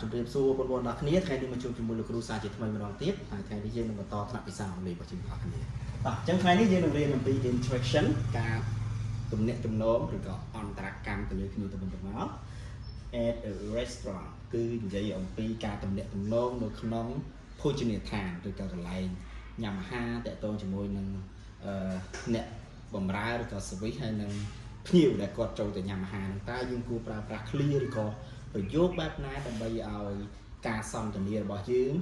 ជំរាបសួរបងប្អូនទាំងគ្នាថ្ងៃនេះមកជួបជាមួយលោកគ្រូសាជាថ្មីម្ដងទៀតហើយថ្ងៃនេះយើងនឹងបន្តថ្នាក់ភាសាអង់គ្លេសរបស់យើងទាំងអស់គ្នាបាទអញ្ចឹងថ្ងៃនេះយើងនឹងរៀនអំពី interaction ការទំនាក់ទំនងឬក៏អន្តរកម្មទៅលើគ្នាទៅវិញទៅមក at a restaurant គឺនិយាយអំពីការទំនាក់ទំនងនៅក្នុងភោជនីយដ្ឋានឬក៏កន្លែងញ៉ាំអាហារតាក់ទងជាមួយនឹងអ្នកបម្រើឬក៏ service ហើយនឹងភ្ញៀវដែលគាត់ចូលទៅញ៉ាំអាហារហ្នឹងតើយើងគួរប្រើប្រាស់ clear ឬក៏ប្រយោគបែបណាដើម្បីឲ្យការសន្ទនារបស់យើង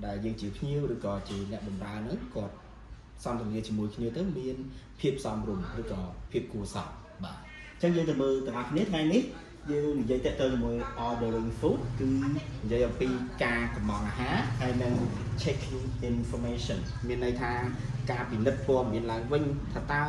ដែលយើងជាភ្ញៀវឬក៏ជាអ្នកបម្រើហ្នឹងគាត់សន្ទនាជាមួយគ្នាទៅមានភាពសមរម្យឬក៏ភាពគួរសមបាទអញ្ចឹងយើងទៅមើលទាំងអស់គ្នាថ្ងៃនេះយើងនិយាយតាក់ទងជាមួយ ordering food គឺនិយាយអំពីការកម្មង់អាហារហើយនឹង checking information មានន័យថាការពិនិត្យព័ត៌មានឡើងវិញថាតើ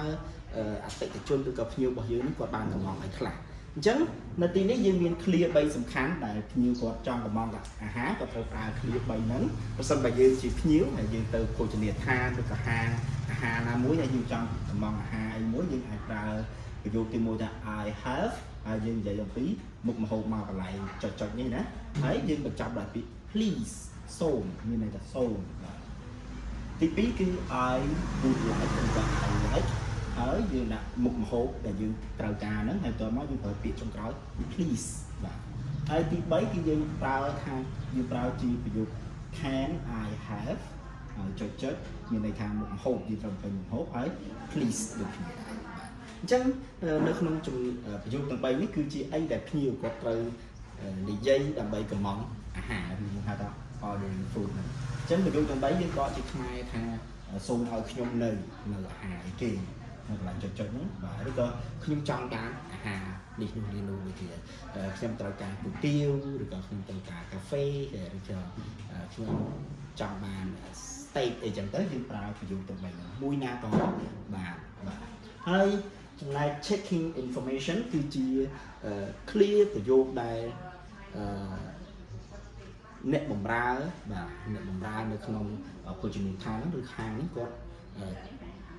អតិថិជនឬក៏ភ្ញៀវរបស់យើងនេះគាត់បានកម្មង់អីខ្លះអញ្ចឹងនៅទីនេះយើងមាន clear 3សំខាន់ដែលភ្ញៀវគាត់ចង់កម្មង់អាហារគាត់ត្រូវប្រើ clear 3ហ្នឹងប្រសិនបើយើងជាភ្ញៀវហើយយើងទៅភោជនីយដ្ឋានឬក៏ហាងអាហារណាមួយហើយយើងចង់កម្មង់អាហារអីមួយយើងអាចប្រើប្រយោគទីមួយថា I have ហើយយើងនិយាយអំពីមុខម្ហូបមកកន្លែងចុចនេះណាហើយយើងបញ្ចប់ដោយពាក្យ please សូមមានន័យថាសូមទី2គឺ I would like ឬក៏ I like ហើយយើងដាក់មុខម្ហូបដែលយើងត្រូវការហ្នឹងហើយតមកយើងប្រើពាក្យចុងក្រោយ please បាទហើយទី3គឺយើងប្រើថាយើងប្រើជាប្រយោគ can I have ហើយចុចមានន័យថាមុខម្ហូបយើងត្រូវពេញមុខម្ហូបហើយ please ដូចគ្នាដែរអញ្ចឹងនៅក្នុងប្រយោគទាំង3នេះគឺជាអីដែលភ្ញៀវគាត់ត្រូវនិយាយដើម្បីកម្មង់អាហារឬហៅថា ordering food ហ្នឹងអញ្ចឹងប្រយោគទាំង3យើងក៏ជាខ្មែរថាសូមឲ្យខ្ញុំនៅអាហារអីគេនៅកន្លែងចុចហ្នឹងបាទឬក៏ខ្ញុំចង់បានអាហារនេះនោះមួយទៀតខ្ញុំត្រូវការគុយទាវឬក៏ខ្ញុំត្រូវការកាហ្វេឬក៏ខ្ញុំចង់បាន steak អីចឹងទៅយើងប្រើប្រយោគទាំង3ហ្នឹងមួយណាក៏បាទហើយចំណែក checking information គឺជា clear ប្រយោគដែលអ្នកបម្រើបាទអ្នកបម្រើនៅក្នុងភោជនីយដ្ឋានឬខាងនេះគាត់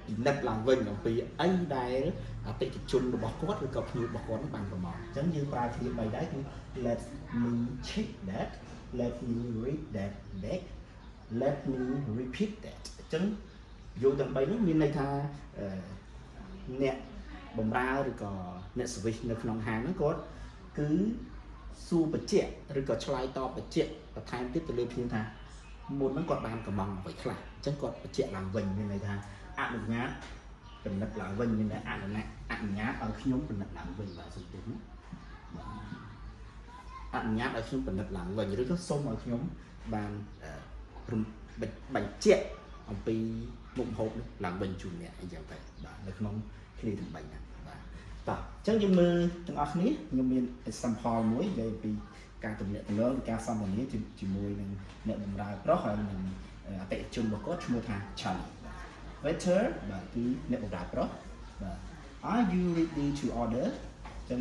ពិនិត្យឡើងវិញអំពីអីដែលអតិថិជនរបស់គាត់ឬក៏ភ្ញៀវរបស់គាត់បានប្រមាណអញ្ចឹងយើងប្រើគ្នា3ដែរគឺ let me check that let me read that back let me repeat that អញ្ចឹងយកទាំង3នេះមានន័យថាអ្នកបម្រើឬក៏អ្នក service នៅក្នុងហាងហ្នឹងគាត់គឺសួរបញ្ជាក់ឬក៏ឆ្លើយតបបញ្ជាក់បន្ថែមទៀតទៅលើភ្ញៀវថាមុនហ្នឹងគាត់បានកម្មង់អ្វីខ្លះអញ្ចឹងគាត់បញ្ជាក់ឡើងវិញមានន័យថាអនុញ្ញាតពិនិត្យឡើងវិញមានន័យអនុញ្ញាតឲ្យខ្ញុំពិនិត្យឡើងវិញបាទសុំទោសណាអនុញ្ញាតឲ្យខ្ញុំពិនិត្យឡើងវិញឬក៏សូមឲ្យខ្ញុំបានបញ្ជាក់អំពីមុខម្ហូបនេះឡើងវិញជូនអ្នកអីចឹងទៅបាទនៅក្នុងគ្នាទាំង3ហ្នឹងបាទតោះអញ្ចឹងយើងមើលទាំងអស់គ្នាខ្ញុំមាន example មួយនិយាយពីការទំនាក់ទំនងការសន្ទនាជាមួយនឹងអ្នកបម្រើប្រុសហើយនឹងអតិថិជនរបស់គាត់ឈ្មោះថា Charlie waiter បាទគឺអ្នកបម្រើប្រុសបាទ Are you ready to order អញ្ចឹង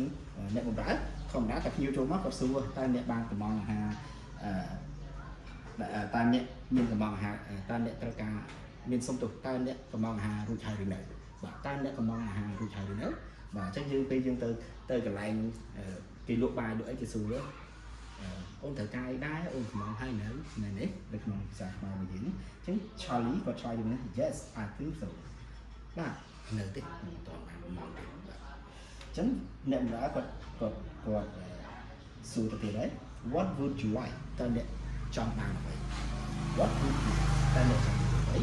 អ្នកបម្រើធម្មតាតែភ្ញៀវចូលមកគាត់សួរតើអ្នកបានកម្មង់អាហារតើអ្នកមានកម្មង់អាហារតើអ្នកត្រូវការមានសុំទោសតើអ្នកកម្មង់អាហាររួចហើយឬនៅបាទតើអ្នកកម្មង់អាហាររួចហើយឬនៅបាទអញ្ចឹងយើងពេលយើងទៅកន្លែងគេលក់បាយលក់អីគេសួរអូនត្រូវការអីដែរអូនកម្មង់ហើយនៅនេះនៅក្នុងភាសាខ្មែររបស់យើងអញ្ចឹង Charlie គាត់ឆ្លើយទៅនឹង Yes I think so បាទនៅទេមិនតបានកម្មង់ទេបាទអញ្ចឹងអ្នកបម្រើគាត់សួរទៅទៀតដែរ What would you like តើអ្នកចង់បានអ្វី What would you តើអ្នកចង់បានអ្វី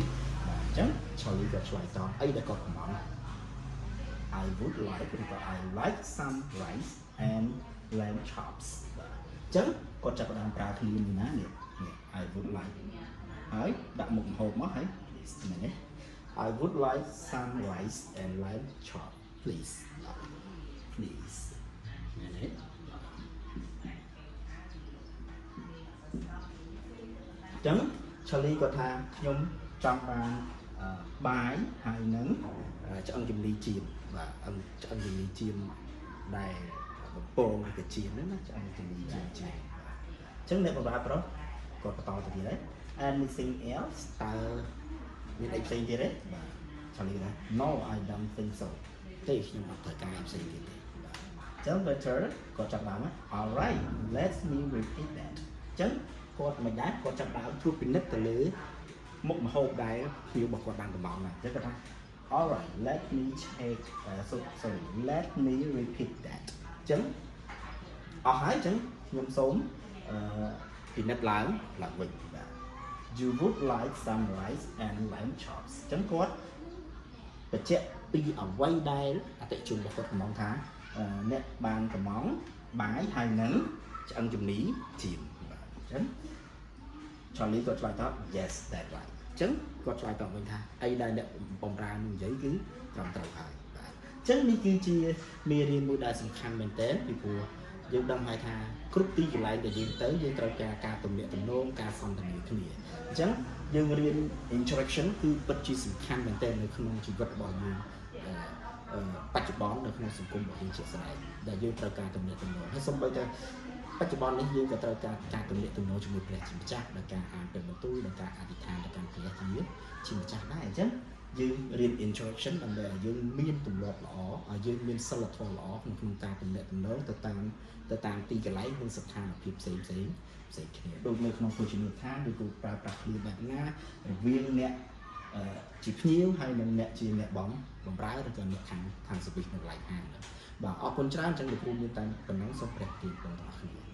បាទអញ្ចឹង Charlie គាត់ឆ្លើយតបអីដែលគាត់កម្មង់I would like ឬក៏ I like some rice and lamb chops បាទអញ្ចឹងគាត់ចាប់ផ្ដើមប្រើឃ្លានេះណានេះ I would like ហើយដាក់មុខម្ហូបមកហើយ please ហ្នឹងណា I would like some rice and lamb chop please ហ្នឹងណាអញ្ចឹង Charlie គាត់ថាខ្ញុំចង់បានបាយហើយនឹងឆ្អឹងជំនីចៀនបាទឆ្អឹងជំនីចៀនដែលបំពងកាចៀនហ្នឹងណាឆ្អឹងជំនីចៀនអញ្ចឹងអ្នកបម្រើប្រុសគាត់បន្តទៅទៀតដែរ anything else តើមានអីផ្សេងទៀតទេបាទ Charlie ថា No I don't think so ទេខ្ញុំអត់ត្រូវការអីផ្សេងទៀតទេបាទអញ្ចឹង waiter គាត់ចាប់បាន All right let me repeat that ចឹងគាត់មិនដែរគាត់ចាប់ដើមធ្វើពិនិត្យទៅលើមុខម្ហូបដែលភ្ញៀវរបស់គាត់បានកំងណាចឹងគាត់ថា alright let me take sorry let me repeat that ចឹងអស់ហើយចឹងខ្ញុំសូមពិនិត្យឡើងវិញបាទ you would like some rice and lamb chops ចឹងគាត់បញ្ជាក់ពីអ្វីដែលអតិជនរបស់គាត់កំងថាអ្នកបានកំងបាយហើយនឹងឆ្អឹងជំនីជៀនបាទអញ្ចឹង Charlie គាត់ឆ្លើយតប yes that right អញ្ចឹងគាត់ឆ្លើយតបវិញថាអីដែលអ្នកបំរើនឹងនិយាយគឺត្រឹមត្រូវហើយបាទអញ្ចឹងនេះគឺជាមេរៀនមួយដែលសំខាន់មែនទែនពីព្រោះយើងដឹងហើយថាគ្រប់ទីកន្លែងដែលយើងទៅយើងត្រូវការទំនាក់ទំនងការសន្ទនាគ្នាអញ្ចឹងយើងរៀន interaction គឺពិតជាសំខាន់មែនទែននៅក្នុងជីវិតរបស់យើងបច្ចុប្បន្ននៅក្នុងសង្គមរបស់យើងជាក់ស្ដែងដែលយើងត្រូវការទំនាក់ទំនងហើយសូម្បីតែបច្ចុប្បន្ននេះយើងក៏ត្រូវការទំនាក់ទំនងជាមួយព្រះជាម្ចាស់ដោយការអានព្រះបន្ទូលដោយការអធិដ្ឋានទៅកាន់ព្រះជាម្ចាស់ដែរអញ្ចឹងយើងរៀន interaction ដើម្បីឲ្យយើងមានទម្លាប់ល្អឲ្យយើងមានសីលធម៌ល្អក្នុងការទំនាក់ទំនងទៅតាមទីកន្លែងនិងស្ថានភាពផ្សេងគ្នាដូចនៅក្នុងភោជនីយដ្ឋានឬក៏ប្រើប្រាស់គ្នាបែបណារវាងអ្នកជាភ្ញៀវហើយនិងអ្នកជាអ្នកបំរើឬក៏អ្នកខាង service នៅកន្លែងហាងបាទអរគុណច្រើនចឹងលោកគ្រូមានតែប៉ុណ្ណឹងសូមព្រះគុណបងប្អូន